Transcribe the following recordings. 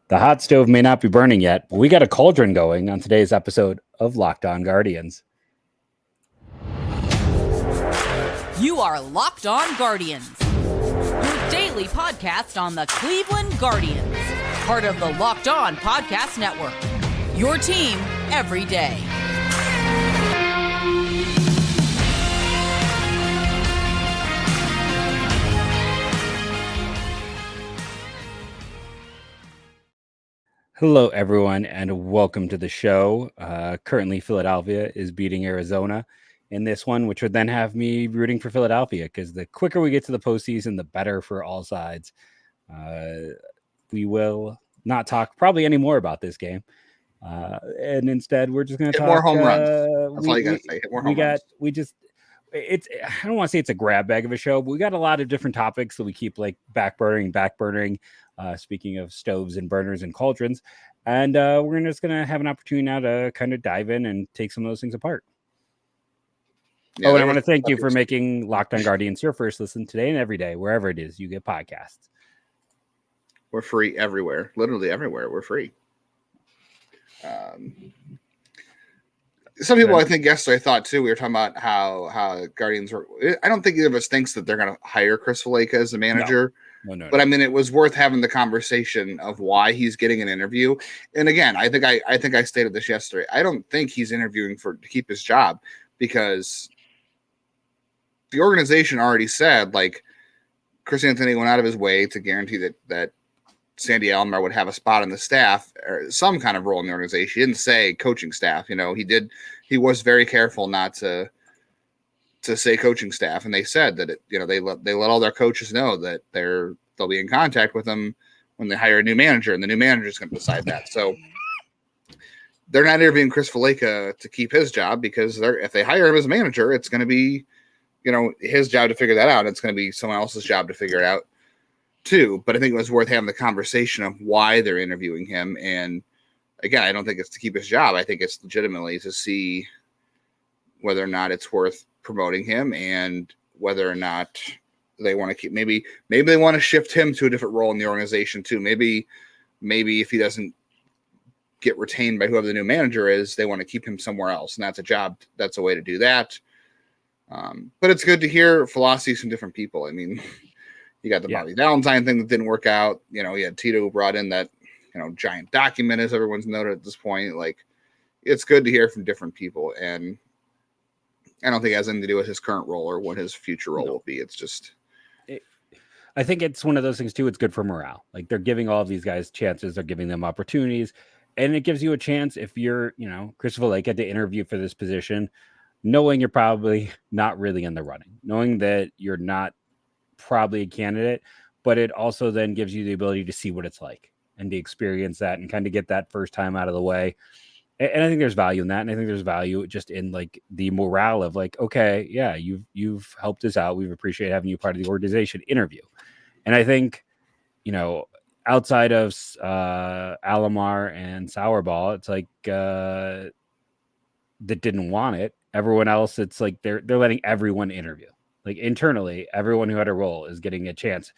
The hot stove may not be burning yet, but we got a cauldron going on today's episode of Locked On Guardians. You are Locked On Guardians, your daily podcast on the Cleveland Guardians, part of the Locked On Podcast Network, your team every day. Hello, everyone, and welcome to the show. Currently, Philadelphia is beating Arizona in this one, which would then have me rooting for Philadelphia because the quicker we get to the postseason, the better for all sides. We will not talk probably any more about this game. And instead, we're just going to talk more home runs. That's all you got to say. Hit more home runs. I don't want to say it's a grab bag of a show, but we got a lot of different topics that we keep like backburnering. Speaking of stoves and burners and cauldrons, and we're just going to have an opportunity now to kind of dive in and take some of those things apart. Yeah, and I want to thank you for making Locked On Guardians your first listen today and every day, wherever it is you get podcasts. We're free everywhere, literally everywhere. We're free. Some people, I think, yesterday thought too. We were talking about how Guardians were. I don't think either of us thinks that they're going to hire Chris Valaika as the manager. No. But I mean, it was worth having the conversation of why he's getting an interview. And again, I think I stated this yesterday. I don't think he's interviewing to keep his job because the organization already said like Chris Anthony went out of his way to guarantee that Sandy Alomar would have a spot on the staff or some kind of role in the organization. He didn't say coaching staff. You know, he was very careful not to say coaching staff, and they said that they let all their coaches know that they'll be in contact with them when they hire a new manager, and the new manager is going to decide that. So they're not interviewing Chris Valaika to keep his job because if they hire him as a manager, it's going to be his job to figure that out. It's going to be someone else's job to figure it out too. But I think it was worth having the conversation of why they're interviewing him. And again, I don't think it's to keep his job. I think it's legitimately to see whether or not it's worth promoting him and whether or not they want to keep maybe they want to shift him to a different role in the organization too. Maybe if he doesn't get retained by whoever the new manager is, they want to keep him somewhere else, and that's a job. That's a way to do that. But it's good to hear philosophies from different people. I mean, you got the Bobby Valentine thing that didn't work out. You had Tito who brought in that giant document, as everyone's noted at this point. Like, it's good to hear from different people, and I don't think it has anything to do with his current role or what his future role will be. It's just, I think it's one of those things too. It's good for morale. Like, they're giving all of these guys chances. They're giving them opportunities, and it gives you a chance if you're, Chris Valaika to interview for this position, knowing you're probably not really in the running, knowing that you're not probably a candidate, but it also then gives you the ability to see what it's like and to experience that and kind of get that first time out of the way. And I think there's value in that. And I think there's value just in like the morale of like, okay, yeah, you've helped us out. We've appreciated having you part of the organization interview. And I think, outside of Alomar and Sauerball, it's like that didn't want it. Everyone else, it's like they're letting everyone interview. Like internally, everyone who had a role is getting a chance.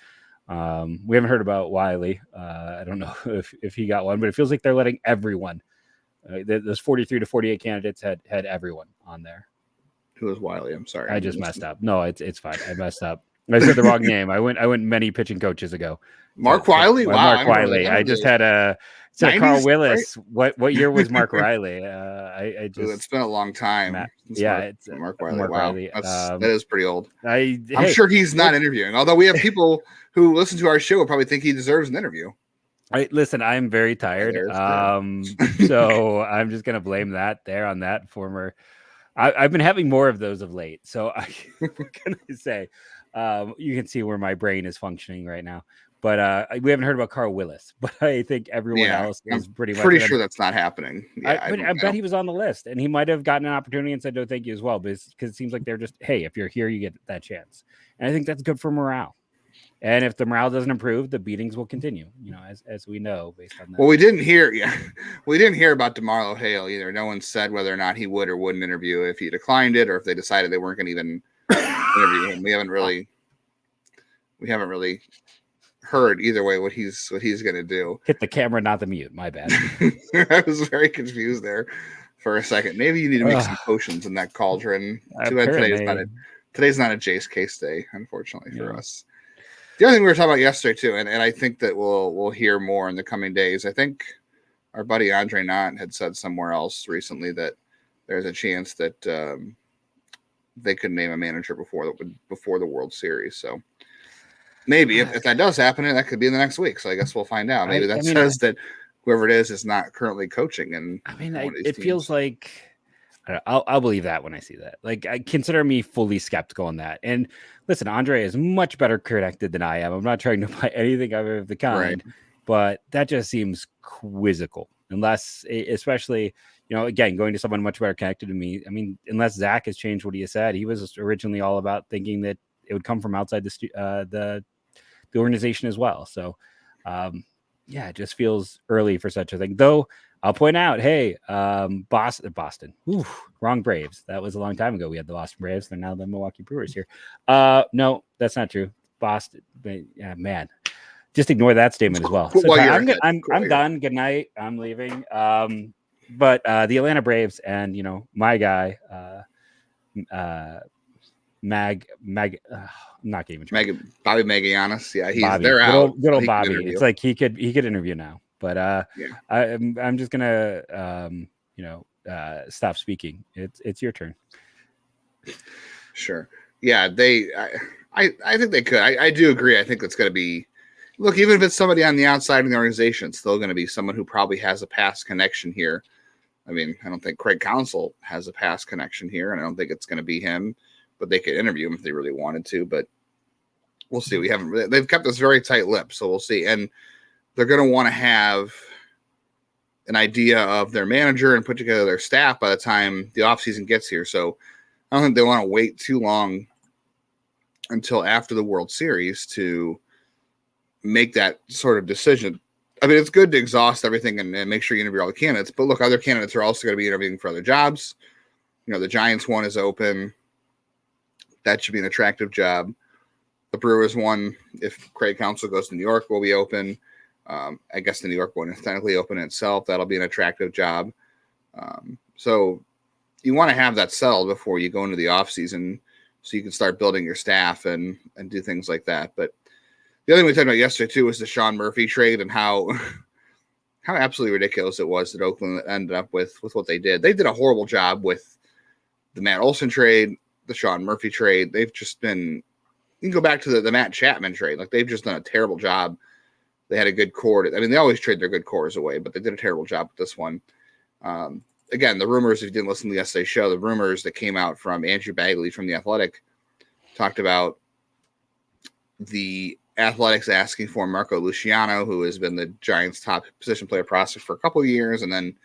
We haven't heard about Wiley. I don't know if he got one, but it feels like they're letting everyone. Those 43 to 48 candidates had everyone on there. Who was Wiley? I'm sorry. I just messed up. No, it's fine. I messed up. I said the wrong name. I went many pitching coaches ago. Mark Wiley? Wow. Mark Wiley. I just had Carl Willis. Right? What year was Mark Riley? It's been a long time. It's Mark Wiley. Mark Riley. That is pretty old. I'm sure he's not interviewing. Although we have people who listen to our show probably think he deserves an interview. Listen, I'm very tired. So I'm just gonna blame that there on that former. I've been having more of those of late. So I'm gonna say, you can see where my brain is functioning right now. But we haven't heard about Carl Willis. But I think everyone else is pretty sure that's not happening. Yeah, I bet he was on the list, and he might have gotten an opportunity and said no, thank you as well. Because it seems like they're just, hey, if you're here, you get that chance, and I think that's good for morale. And if the morale doesn't improve, the beatings will continue, as we know based on that. Well, we didn't hear about DeMarlo Hale either. No one said whether or not he would or wouldn't interview if he declined it or if they decided they weren't going to even interview him. We haven't really heard either way what he's going to do. Hit the camera, not the mute. My bad. I was very confused there for a second. Maybe you need to make some potions in that cauldron. Too bad today's not a Jase case day, unfortunately for us. The other thing we were talking about yesterday too, and I think that we'll hear more in the coming days. I think our buddy Andre Knott had said somewhere else recently that there's a chance that they could name a manager before the World Series. So maybe if that does happen, that could be in the next week. So I guess we'll find out. Maybe that says that whoever it is not currently coaching. And it feels like I'll believe that when I see that. Like, I consider me fully skeptical on that. And listen, Andre is much better connected than I am. I'm not trying to buy anything of the kind, but that just seems quizzical. Unless, especially, again, going to someone much better connected to me. I mean, unless Zach has changed what he has said, he was originally all about thinking that it would come from outside the organization as well. So, it just feels early for such a thing. Though I'll point out, hey, Boston. Oof, wrong Braves. That was a long time ago. We had the Boston Braves. They're now the Milwaukee Brewers here. No, that's not true. Boston, man. Just ignore that statement as well. So I'm done. Good night. I'm leaving. But the Atlanta Braves and my guy, I'm not getting Bobby Magianis. Yeah, they're out. Good old Bobby. It's like he could interview now. But I'm just gonna stop speaking. It's your turn. Sure. Yeah, I think they could. I do agree. I think it's gonna be. Look, even if it's somebody on the outside of the organization, it's still going to be someone who probably has a past connection here. I mean, I don't think Craig Counsell has a past connection here, and I don't think it's going to be him. But they could interview him if they really wanted to. But we'll see. They've kept this very tight lip, so we'll see. And they're going to want to have an idea of their manager and put together their staff by the time the offseason gets here. So I don't think they want to wait too long until after the World Series to make that sort of decision. I mean, it's good to exhaust everything and make sure you interview all the candidates, but look, other candidates are also going to be interviewing for other jobs. The Giants one is open. That should be an attractive job. The Brewers one, if Craig Counsell goes to New York, will be open. I guess the New York one is technically open itself. That'll be an attractive job. So you want to have that settled before you go into the offseason so you can start building your staff and do things like that. But the other thing we talked about yesterday, too, was the Sean Muprhy trade and how absolutely ridiculous it was that Oakland ended up with what they did. They did a horrible job with the Matt Olson trade, the Sean Muprhy trade. They've just been – you can go back to the Matt Chapman trade. Like, they've just done a terrible job. They had a good core. I mean, they always trade their good cores away, but they did a terrible job with this one. Again, the rumors, if you didn't listen to yesterday's show, the rumors that came out from Andrew Bagley from The Athletic talked about the – Athletics asking for Marco Luciano, who has been the Giants' top position player prospect for a couple of years, and then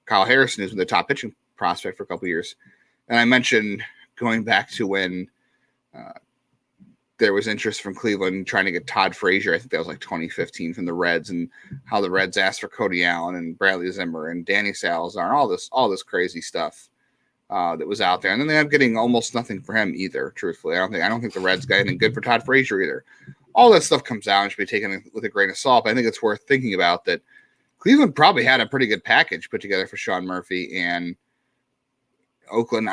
Kyle Harrison, who's been the top pitching prospect for a couple of years. And I mentioned going back to when there was interest from Cleveland trying to get Todd Frazier. I think that was like 2015 from the Reds, and how the Reds asked for Cody Allen and Bradley Zimmer and Danny Salazar and all this crazy stuff that was out there. And then they ended up getting almost nothing for him either. Truthfully, I don't think the Reds got anything good for Todd Frazier either. All that stuff comes out and should be taken with a grain of salt. But I think it's worth thinking about that Cleveland probably had a pretty good package put together for Sean Muprhy, and Oakland.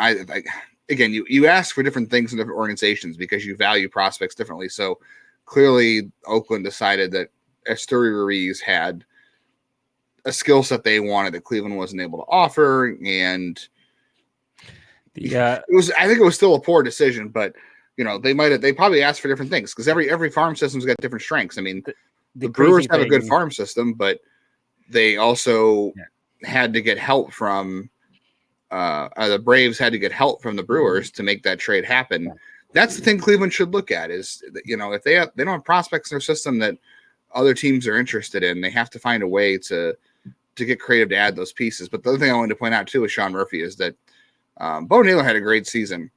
Again, you ask for different things in different organizations because you value prospects differently. So clearly Oakland decided that Esteury Ruiz had a skill set they wanted that Cleveland wasn't able to offer. And I think it was still a poor decision, but they probably asked for different things because every farm system's got different strengths. I mean, the Brewers have a good farm system, but they also had to get help from the Braves had to get help from the Brewers to make that trade happen. Yeah. That's the thing Cleveland should look at is, if they don't have prospects in their system that other teams are interested in, they have to find a way to get creative to add those pieces. But the other thing I wanted to point out too with Sean Muprhy is that Bo Naylor had a great season.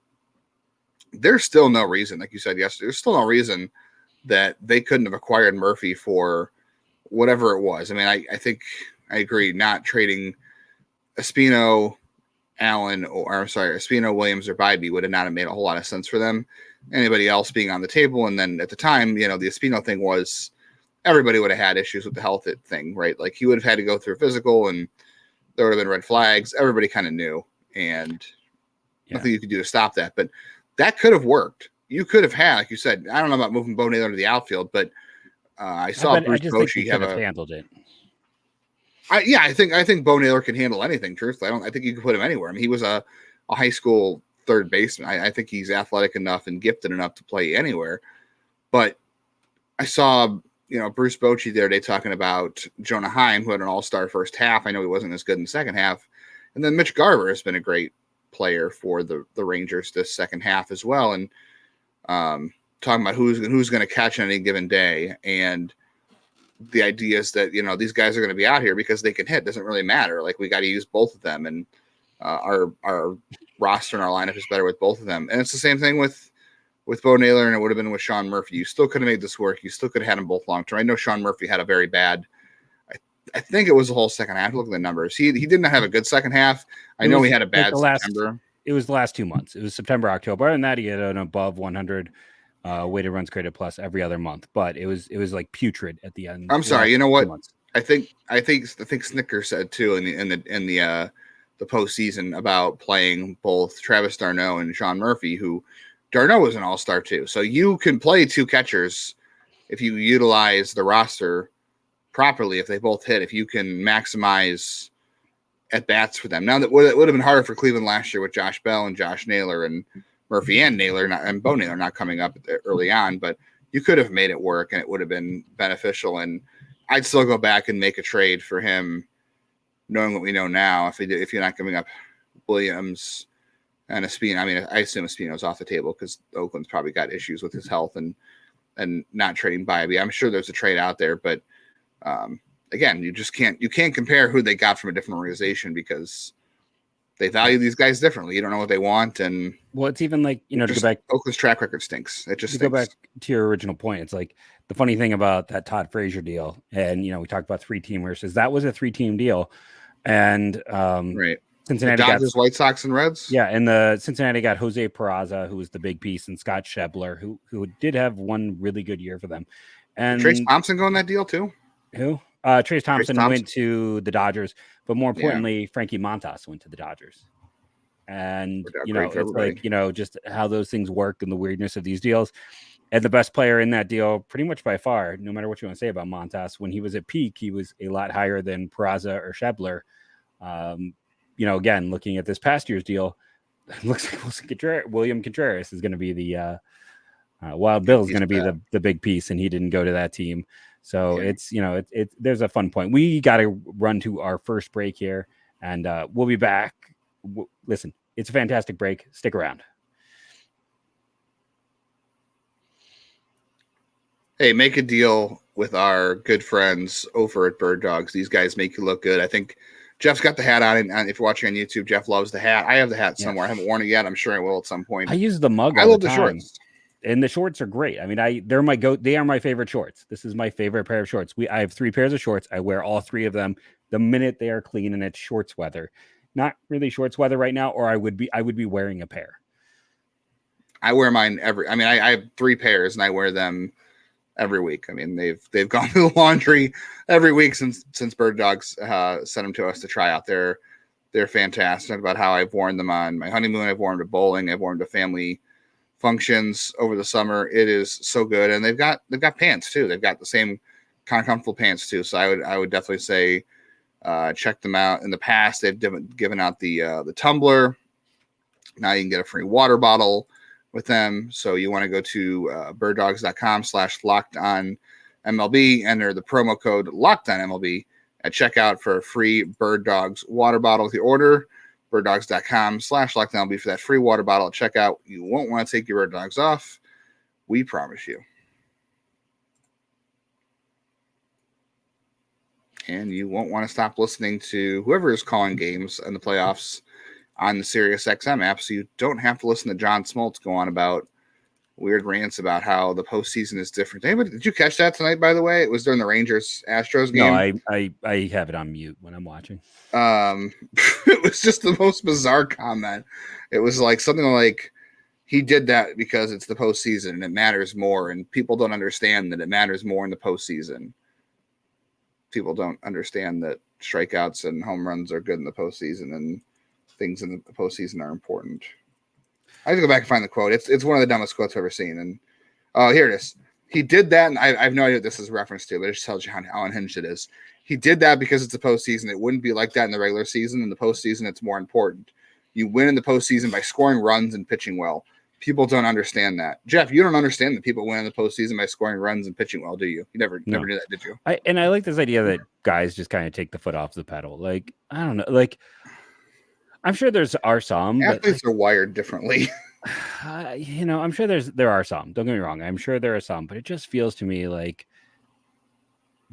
There's still no reason, like you said yesterday, there's still no reason that they couldn't have acquired Muprhy for whatever it was. I mean, I think I agree, not trading Espino, Williams, or Bybee would have not have made a whole lot of sense for them. Anybody else being on the table. And then at the time, the Espino thing was everybody would have had issues with the health thing, right? Like he would have had to go through a physical and there would have been red flags. Everybody kind of knew, and nothing you could do to stop that. But that could have worked. You could have had, like you said, I don't know about moving Bo Naylor to the outfield, but I saw Bruce Bochy have handled it. I think Bo Naylor can handle anything. Truthfully, I think you could put him anywhere. I mean, he was a high school third baseman. I think he's athletic enough and gifted enough to play anywhere. But I saw, Bruce Bochy the other day talking about Jonah Heim, who had an all-star first half. I know he wasn't as good in the second half. And then Mitch Garver has been a great player for the Rangers this second half as well. And talking about who's going to catch on any given day. And the idea is that, these guys are going to be out here because they can hit. Doesn't really matter. Like, we got to use both of them. And our roster and our lineup is better with both of them. And it's the same thing with Bo Naylor, and it would have been with Sean Muprhy. You still could have made this work. You still could have had them both long term. I know Sean Muprhy had a very bad, I think it was the whole second half. Look at the numbers. He did not have a good second half. I know he had a bad September. It was the last 2 months. It was September, October, and that he had an above 100 weighted runs created plus every other month. But it was like putrid at the end. I'm sorry. You know what? I think Snicker said too in the postseason about playing both Travis d'Arnaud and Sean Muprhy, who d'Arnaud was an all-star too. So you can play two catchers if you utilize the roster properly. If they both hit, if you can maximize at bats for them. Now that would have been harder for Cleveland last year with Josh Bell and Josh Naylor and Murphy and Naylor and Bo Naylor not coming up early on, but you could have made it work and it would have been beneficial. And I'd still go back and make a trade for him, knowing what we know now. If you're not giving up Williams and Espino, I mean, I assume Espino's off the table because Oakland's probably got issues with his health and not trading Bybee. I'm sure there's a trade out there, but again, you can't compare who they got from a different organization because they value these guys differently. You don't know what they want, and it's even like to go back. Oakland's track record stinks. It just to go back to your original point. It's like the funny thing about that Todd Frazier deal, and we talked about 3-teamers. Is that was a 3-team deal, and right. Cincinnati the Dodgers, White Sox, and Reds. Yeah, and the Cincinnati got Jose Peraza, who was the big piece, and Scott Schebler, who did have one really good year for them. And Trace Thompson going that deal too. Who? Trace Thompson went to the Dodgers, but more importantly, Frankie Montas went to the Dodgers. And it's like just how those things work and the weirdness of these deals. And the best player in that deal, pretty much by far, no matter what you want to say about Montas, when he was at peak, he was a lot higher than Peraza or Schebler. Again, looking at this past year's deal, it looks like William Contreras is going to be the Wild Bill is going to be the big piece, and he didn't go to that team. So it's there's a fun point. We got to run to our first break here, and we'll be back. Listen, it's a fantastic break. Stick around. Hey, make a deal with our good friends over at Bird Dogs. These guys make you look good. I think Jeff's got the hat on, and if you're watching on YouTube, Jeff loves the hat. I have the hat somewhere. I haven't worn it yet. I'm sure I will at some point. I use the mug. I love the shorts. And the shorts are great. I mean, they are my favorite shorts. This is my favorite pair of shorts. I have 3 pairs of shorts. I wear all 3 of them the minute they are clean and it's shorts weather. Not really shorts weather right now, or I would be wearing a pair. I wear mine I have 3 pairs and I wear them every week. I mean, they've gone through the laundry every week since Bird Dogs sent them to us to try out. They're fantastic. About how I've worn them on my honeymoon. I've worn them to bowling. I've worn them to family functions over the summer. It is so good, and they've got pants too. They've got the same kind of comfortable pants too. So I would definitely say check them out. In the past, they've given out the tumbler. Now you can get a free water bottle with them. So you want to go to birddogs.com/lockedonmlb, enter the promo code LOCKEDONMLB at checkout for a free Bird Dogs water bottle with your order. birddogs.com/lockedonmlb for that free water bottle at checkout. You won't want to take your Bird Dogs off. We promise you. And you won't want to stop listening to whoever is calling games in the playoffs on the SiriusXM app, so you don't have to listen to John Smoltz go on about weird rants about how the postseason is different. Did you catch that tonight, by the way? It was during the Rangers-Astros game. No, I have it on mute when I'm watching. It was just the most bizarre comment. It was like something like, he did that because it's the postseason and it matters more, and people don't understand that it matters more in the postseason. People don't understand that strikeouts and home runs are good in the postseason, and things in the postseason are important. I have to go back and find the quote. It's one of the dumbest quotes I've ever seen. And here it is. He did that, and I have no idea what this is reference to, but it just tells you how unhinged it is. He did that because it's a postseason. It wouldn't be like that in the regular season. In the postseason, it's more important. You win in the postseason by scoring runs and pitching well. People don't understand that. Jeff, you don't understand that people win in the postseason by scoring runs and pitching well, do you? You never knew that, did you? I like this idea that guys just kind of take the foot off the pedal. Like, I don't know. Like, I'm sure there are some. Athletes are wired differently. I'm sure there are some. Don't get me wrong. I'm sure there are some, but it just feels to me like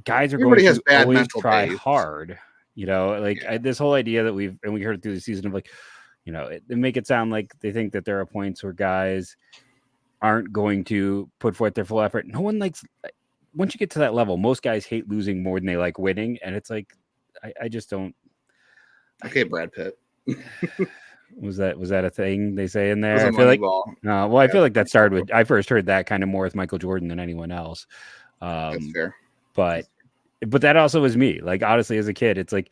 guys are going to always try hard. This whole idea that we heard through the season of like, they make it sound like they think that there are points where guys aren't going to put forth their full effort. No one likes, once you get to that level, most guys hate losing more than they like winning. And it's like, I just don't. Okay, Brad Pitt. Was that a thing they say in there? I feel like, I feel like that started with, I first heard that kind of more with Michael Jordan than anyone else. That's fair. But that also was me. Like, honestly, as a kid, it's like,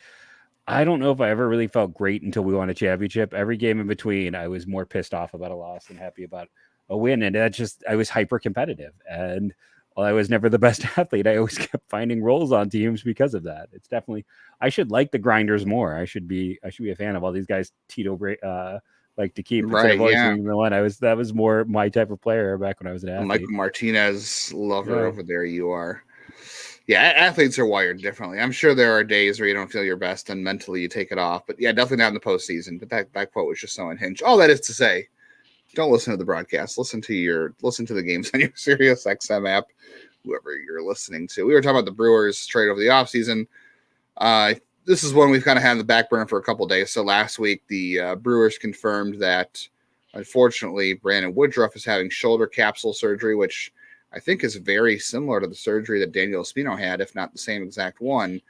I don't know if I ever really felt great until we won a championship. Every game in between, I was more pissed off about a loss than happy about a win. And I was hyper competitive. And while I was never the best athlete, I always kept finding roles on teams because of that. It's definitely, I should like the grinders more. I should be a fan of all these guys Tito like to keep. Right, yeah. That was more my type of player back when I was an athlete. Michael Martinez lover over there, you are. Yeah, athletes are wired differently. I'm sure there are days where you don't feel your best and mentally you take it off. But yeah, definitely not in the postseason. But that quote was just so unhinged. All that is to say, don't listen to the broadcast. Listen to the games on your Sirius XM app, whoever you're listening to. We were talking about the Brewers trade over the offseason. This is one we've kind of had in the back burner for a couple of days. So last week, the Brewers confirmed that, unfortunately, Brandon Woodruff is having shoulder capsule surgery, which I think is very similar to the surgery that Daniel Espino had, if not the same exact one.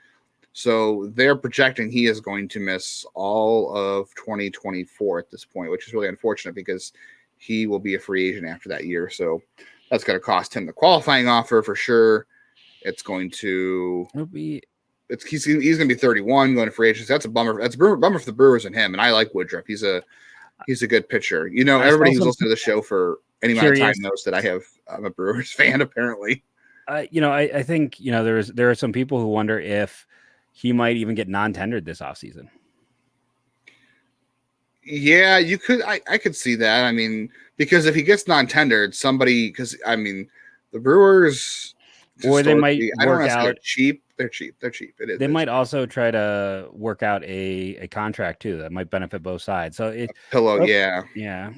So they're projecting he is going to miss all of 2024 at this point, which is really unfortunate because he will be a free agent after that year. So that's going to cost him the qualifying offer for sure. It's going to he's going to be 31 going to free agency. That's a bummer. That's a bummer for the Brewers and him. And I like Woodruff. He's a good pitcher. Everybody who's listening to the show for any amount of time knows that I'm a Brewers fan, apparently. I think, there are some people who wonder if he might even get non-tendered this offseason. Yeah, you could. I could see that. I mean, because if he gets non-tendered, the Brewers, or they might work out. They're cheap. They're cheap. They might also try to work out a contract too that might benefit both sides. So yeah.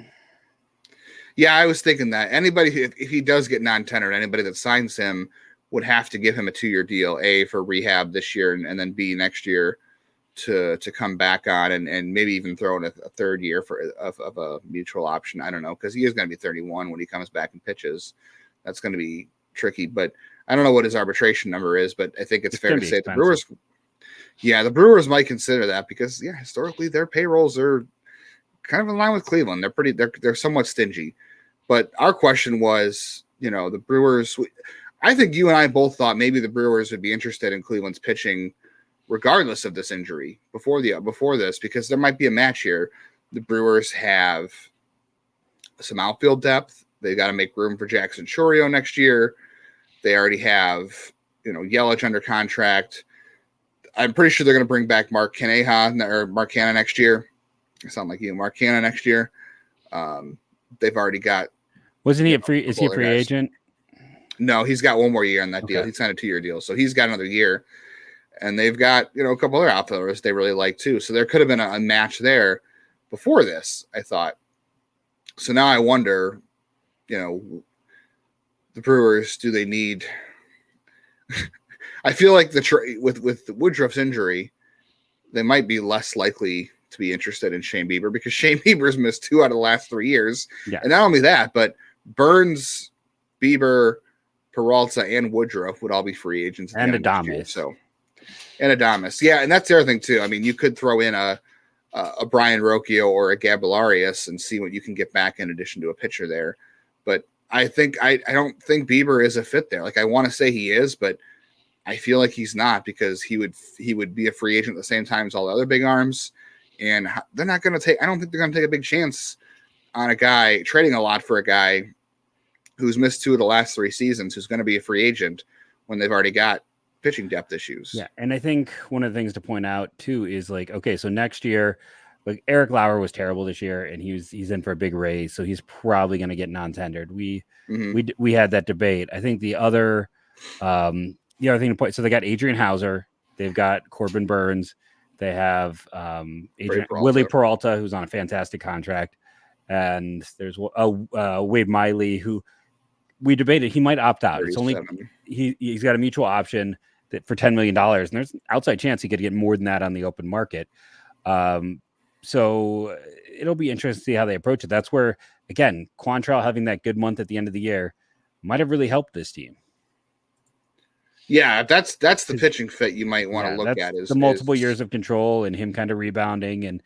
Yeah, I was thinking that anybody, if he does get non-tendered, anybody that signs him would have to give him a 2-year deal, A, for rehab this year, and then B, next year to come back on, and maybe even throw in a third year of a mutual option. I don't know, because he is going to be 31 when he comes back and pitches. That's going to be tricky, but I don't know what his arbitration number is, but I think it's fair to say the Brewers might consider that because, historically their payrolls are kind of in line with Cleveland. They're somewhat stingy. But our question was, the Brewers, I think you and I both thought maybe the Brewers would be interested in Cleveland's pitching regardless of this injury before this, because there might be a match here. The Brewers have some outfield depth. They got to make room for Jackson Chourio next year. They already have, Yelich under contract. I'm pretty sure they're going to bring back Mark Canha next year. I sound like you, Mark Canha next year. They've already got. Wasn't he is he a free agent? No, he's got one more year on that deal. He signed a 2-year deal, so he's got another year. And they've got a couple other outfielders they really like too. So there could have been a match there before this, I thought. So now I wonder, the Brewers, do they need? I feel like with Woodruff's injury, they might be less likely to be interested in Shane Bieber because Shane Bieber's missed 2 out of the last 3 years. Yeah. And not only that, but Burns, Bieber, Peralta, and Woodruff would all be free agents. And Adames. And Adames. Yeah, and that's the other thing too. I mean, you could throw in a a Brian Rocchio or a Gabularius and see what you can get back in addition to a pitcher there. But I don't think Bieber is a fit there. Like, I want to say he is, but I feel like he's not, because he would be a free agent at the same time as all the other big arms, and they're not going to take. I don't think they're going to take a big chance on a guy trading a lot for a guy who's missed 2 of the last 3 seasons, who's going to be a free agent when they've already got pitching depth issues. Yeah, and I think one of the things to point out too is, like, okay, so next year, like, Eric Lauer was terrible this year, and he's in for a big raise, so he's probably going to get non-tendered. We had that debate. I think the other thing to point. So they got Adrian Hauser, they've got Corbin Burns, they have Willie Peralta, who's on a fantastic contract, and there's Wade Miley, who we debated he might opt out. 37. It's only he's got a mutual option that for $10 million, and there's an outside chance he could get more than that on the open market. So it'll be interesting to see how they approach it. That's where, again, Quantrill having that good month at the end of the year might have really helped this team. Yeah, that's the pitching fit you might want to look at, is the multiple years of control and him kind of rebounding, and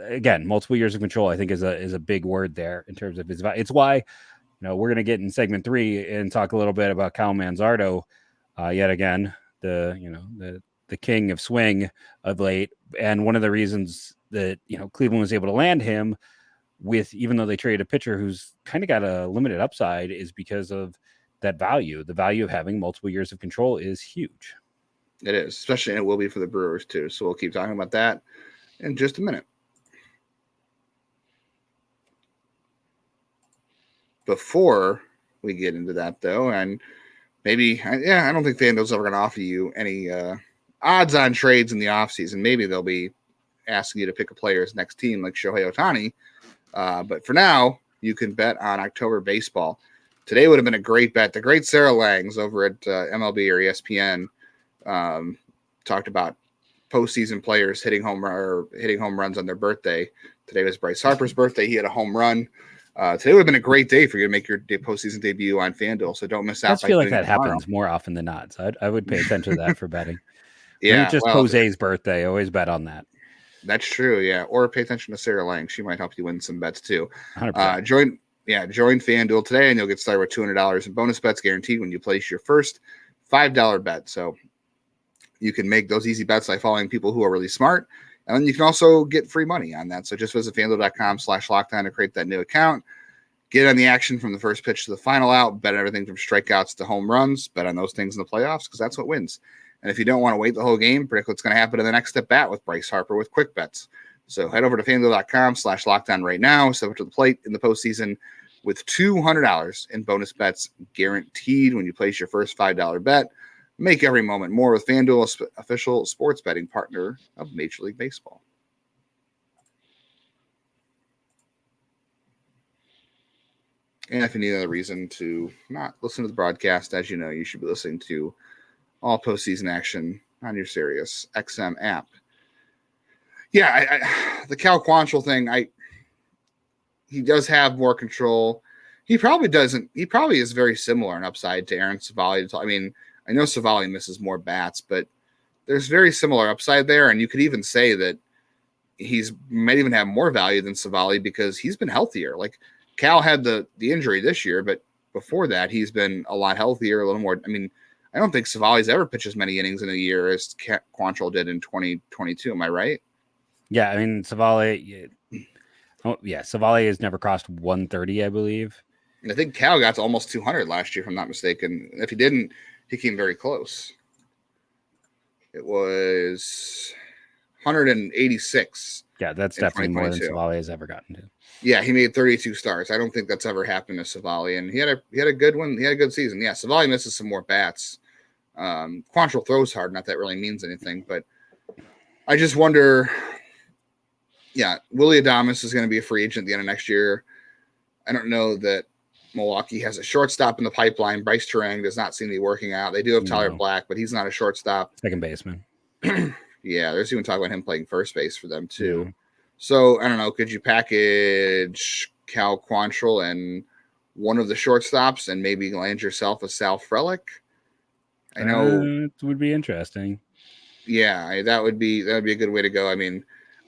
again, multiple years of control, I think is a big word there in terms of his value. It's why, we're going to get in segment 3 and talk a little bit about Kyle Manzardo, yet again, the king of swing of late. And one of the reasons that, Cleveland was able to land him with, even though they traded a pitcher who's kind of got a limited upside, is because of that value. The value of having multiple years of control is huge. It is, especially, and it will be for the Brewers too. So we'll keep talking about that in just a minute. Before we get into that, though, and maybe, I don't think FanDuel's ever going to offer you any odds on trades in the offseason. Maybe they'll be asking you to pick a player's next team, like Shohei Ohtani. But for now, you can bet on October baseball. Today would have been a great bet. The great Sarah Langs over at MLB or ESPN talked about postseason players hitting home runs on their birthday. Today was Bryce Harper's birthday. He had a home run. Today would have been a great day for you to make your postseason debut on FanDuel, so don't miss out. I feel like that happens more often than not, so I would pay attention to that for betting. Yeah, just Jose's birthday. I always bet on that. That's true, yeah. Or pay attention to Sarah Lang. She might help you win some bets too. 100%. Join FanDuel today, and you'll get started with $200 in bonus bets guaranteed when you place your first $5 bet. So you can make those easy bets by following people who are really smart. And then you can also get free money on that. So just visit FanDuel.com/lockdown to create that new account. Get on the action from the first pitch to the final out. Bet everything from strikeouts to home runs. Bet on those things in the playoffs, because that's what wins. And if you don't want to wait the whole game, predict what's going to happen in the next step bat with Bryce Harper with quick bets. So head over to FanDuel.com/lockdown right now. Step up to the plate in the postseason with $200 in bonus bets guaranteed when you place your first $5 bet. Make every moment more with FanDuel, official sports betting partner of Major League Baseball. And if you need another reason to not listen to the broadcast, as you know, you should be listening to all postseason action on your Sirius XM app. Yeah, the Cal Quantrill thing, he does have more control. He probably doesn't. He probably is very similar in upside to Aaron Savali. I mean, I know Savali misses more bats, but there's very similar upside there. And you could even say that he's might even have more value than Savali because he's been healthier. Like, Cal had the injury this year, but before that, he's been a lot healthier, a little more. I mean, I don't think Savali's ever pitched as many innings in a year as Quantrill did in 2022. Am I right? Yeah, I mean, Savali has never crossed 130, I believe. And I think Cal got to almost 200 last year, if I'm not mistaken. If he didn't, he came very close. It was 186. Yeah, that's definitely more than Savali has ever gotten to. Yeah, he made 32 starts. I don't think that's ever happened to Savali, and he had a good one. He had a good season. Yeah, Savali misses some more bats. Quantrill throws hard. Not that really means anything, but I just wonder. Yeah, Willie Adames is going to be a free agent at the end of next year. I don't know that Milwaukee has a shortstop in the pipeline. Bryce Terang does not seem to be working out. They do have Tyler Black, but he's not a shortstop. Second baseman. Yeah, there's even talk about him playing first base for them too. Yeah. So I don't know. Could you package Cal Quantrill and one of the shortstops and maybe land yourself a Sal Frelick? I know it would be interesting. Yeah, that would be a good way to go. I mean,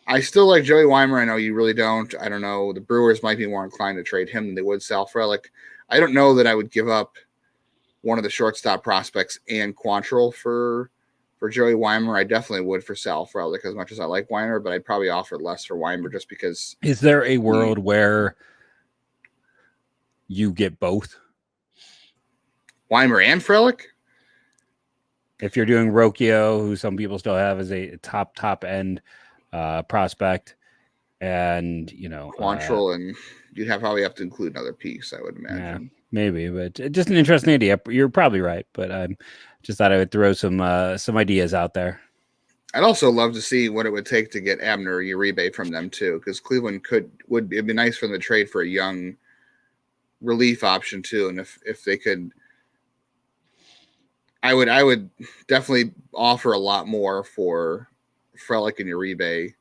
I still like Joey Weimer. I know you really don't. I don't know. The Brewers might be more inclined to trade him than they would Sal Frelick. I don't know that I would give up one of the shortstop prospects and Quantrill for Joey Weimer. I definitely would for Sal Frelick as much as I like Weimer, but I'd probably offer less for Weimer just because. Is there a world where you get both? Weimer and Frelick? If you're doing Rocchio, who some people still have as a top end prospect, and Quantrill, and you'd probably have to include another piece, I would imagine. Yeah, maybe, but just an interesting idea. You're probably right, but I just thought I would throw some ideas out there. I'd also love to see what it would take to get Abner Uribe from them too, because Cleveland it'd be nice for them to trade for a young relief option too, and if they could. I would definitely offer a lot more for Frelick and Uribe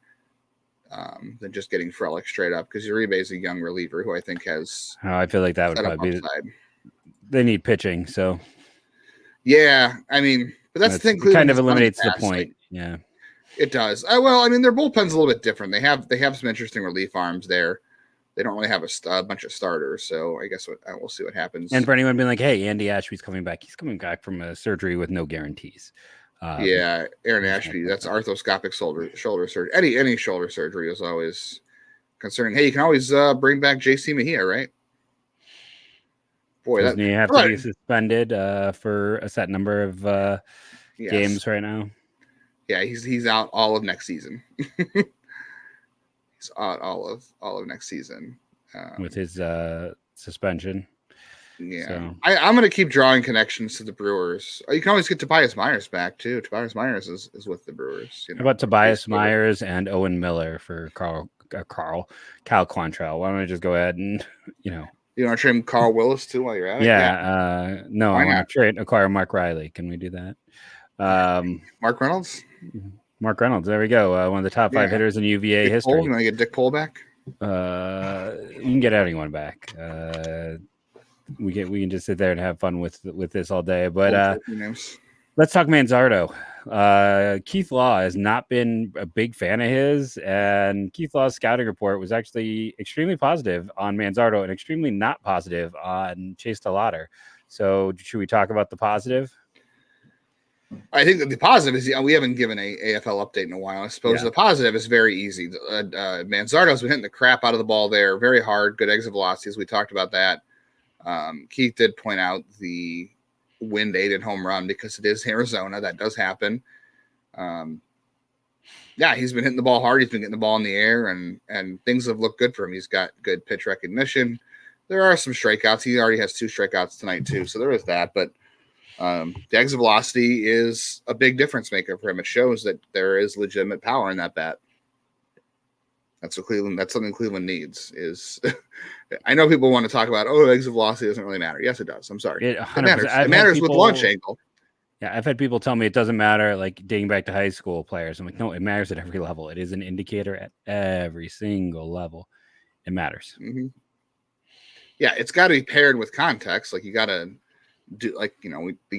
than just getting Frelick straight up, because Uribe is a young reliever who I think has. I feel like that would probably be. They need pitching, so. Yeah, I mean, but that's the thing. It kind of eliminates the point. Yeah, it does. Well, I mean, their bullpen's a little bit different. They have some interesting relief arms there. They don't really have a bunch of starters, so I guess we'll see what happens. And for anyone being like, "Hey, Andy Ashby's coming back," he's coming back from a surgery with no guarantees. Yeah, Aaron Ashby, that's arthroscopic shoulder surgery. Any shoulder surgery is always concerning. Hey, you can always bring back Jase Medical, right? Boy, doesn't he have to be suspended for a set number of games right now? Yeah, he's out all of next season. He's out all of next season with his suspension. Yeah, so. I'm going to keep drawing connections to the Brewers. You can always get Tobias Myers back too. Tobias Myers is with the Brewers. How about Tobias Myers and Owen Miller for Cal Quantrill? Why don't I just go ahead and You want to trade Carl Willis too while you're at it? Yeah. No, I want to acquire Mark Riley. Can we do that? Mark Reynolds? Mark Reynolds. There we go. One of the top 5 hitters in UVA history. You want to get Dick Pole back? You can get anyone back. We can just sit there and have fun with this all day. But let's talk Manzardo. Keith Law has not been a big fan of his, and Keith Law's scouting report was actually extremely positive on Manzardo and extremely not positive on Jase DeLauter. So should we talk about the positive? I think that the positive is we haven't given a AFL update in a while. I suppose the positive is very easy. Manzardo's been hitting the crap out of the ball there, very hard, good exit velocities. We talked about that. Keith did point out the wind aided home run because it is Arizona. That does happen. He's been hitting the ball hard. He's been getting the ball in the air, and things have looked good for him. He's got good pitch recognition. There are some strikeouts. He already has 2 strikeouts tonight too, so there is that. But the exit velocity is a big difference maker for him. It shows that there is legitimate power in that bat. That's something Cleveland needs. Is I know people want to talk about exit velocity doesn't really matter. Yes, it does. I'm sorry. It matters. It matters with launch angle. Yeah, I've had people tell me it doesn't matter, like dating back to high school players. I'm like, no, it matters at every level. It is an indicator at every single level. It matters. Mm-hmm. Yeah, it's got to be paired with context. Like you got to do, like, the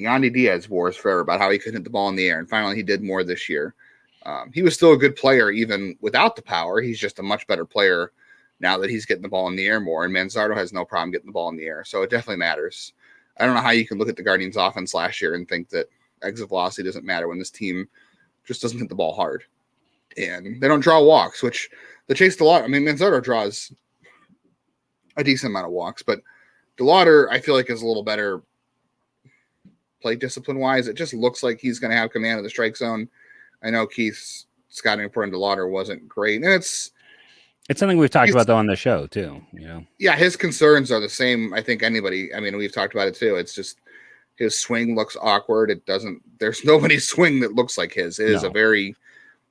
Yandy Diaz wars forever about how he couldn't hit the ball in the air, and finally he did more this year. He was still a good player even without the power. He's just a much better player now that he's getting the ball in the air more, and Manzardo has no problem getting the ball in the air. So it definitely matters. I don't know how you can look at the Guardians offense last year and think that exit velocity doesn't matter when this team just doesn't hit the ball hard. And they don't draw walks, which the Jase DeLauter, Manzardo draws a decent amount of walks, but DeLauter, I feel like, is a little better play discipline wise. It just looks like he's going to have command of the strike zone. I know Keith's scouting report into DeLauter wasn't great, and it's something we've talked about though on the show too. Yeah, his concerns are the same. I think anybody. We've talked about it too. It's just his swing looks awkward. It doesn't. There's nobody's swing that looks like his. It is a very.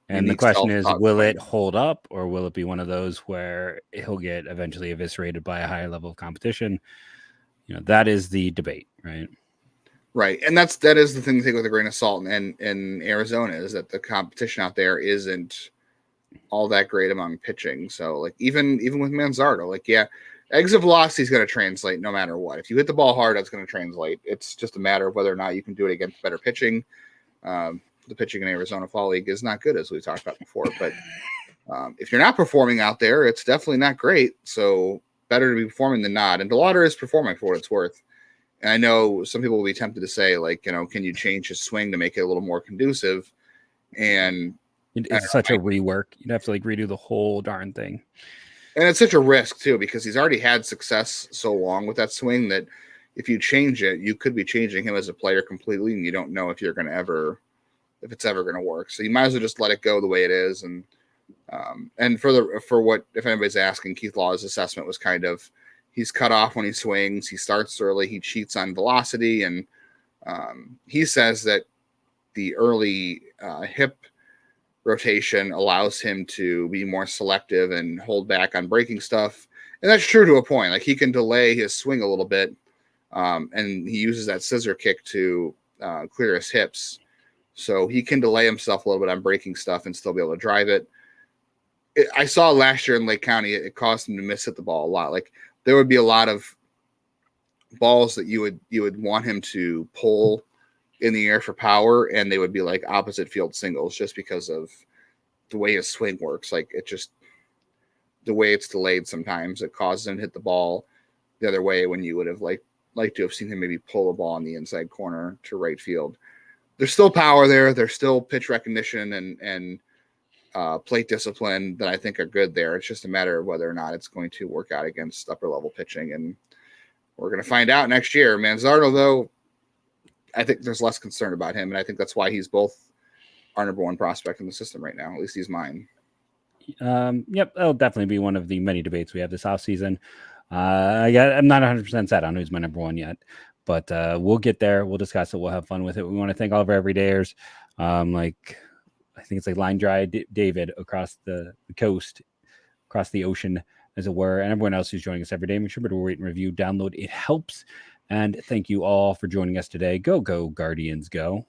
And the question is, will it hold up, or will it be one of those where he'll get eventually eviscerated by a higher level of competition? That is the debate, right? Right, and that is the thing to take with a grain of salt. And in Arizona is that the competition out there isn't all that great among pitching. So, like even with Manzardo, exit velocity is going to translate no matter what. If you hit the ball hard, that's going to translate. It's just a matter of whether or not you can do it against better pitching. The pitching in Arizona Fal League is not good, as we've talked about before. But If you're not performing out there, it's definitely not great. So better to be performing than not. And DeLauter is performing for what it's worth. And I know some people will be tempted to say, like, you know, can you change his swing to make it a little more conducive? And it's such a rework. You'd have to like redo the whole darn thing. And it's such a risk too, because he's already had success so long with that swing that if you change it, you could be changing him as a player completely, and you don't know if you're going to if it's ever going to work. So you might as well just let it go the way it is. And if anybody's asking, Keith Law's assessment was kind of, he's cut off when he swings, he starts early, he cheats on velocity, and he says that the early hip rotation allows him to be more selective and hold back on breaking stuff. And that's true to a point. Like, he can delay his swing a little bit, and he uses that scissor kick to clear his hips. So he can delay himself a little bit on breaking stuff and still be able to drive it. I saw last year in Lake County, it caused him to miss hit the ball a lot. Like, there would be a lot of balls that you would want him to pull in the air for power, and they would be like opposite field singles just because of the way his swing works. Like, it just, the way it's delayed sometimes, it causes him to hit the ball the other way when you would have liked to have seen him maybe pull a ball in the inside corner to right field. There's still power there. There's still pitch recognition and plate discipline that I think are good there. It's just a matter of whether or not it's going to work out against upper level pitching, and we're going to find out next year. Manzardo, though, I think there's less concern about him, and I think that's why he's both our number one prospect in the system right now. At least he's mine. Yep, that'll definitely be one of the many debates we have this offseason. I'm not 100% set on who's my number one yet, but we'll get there. We'll discuss it. We'll have fun with it. We want to thank all of our everydayers. Like, I think it's like Line Dry David across the coast, across the ocean, as it were, and everyone else who's joining us every day. Make sure to rate and review, download. It helps. And thank you all for joining us today. Go Guardians, go.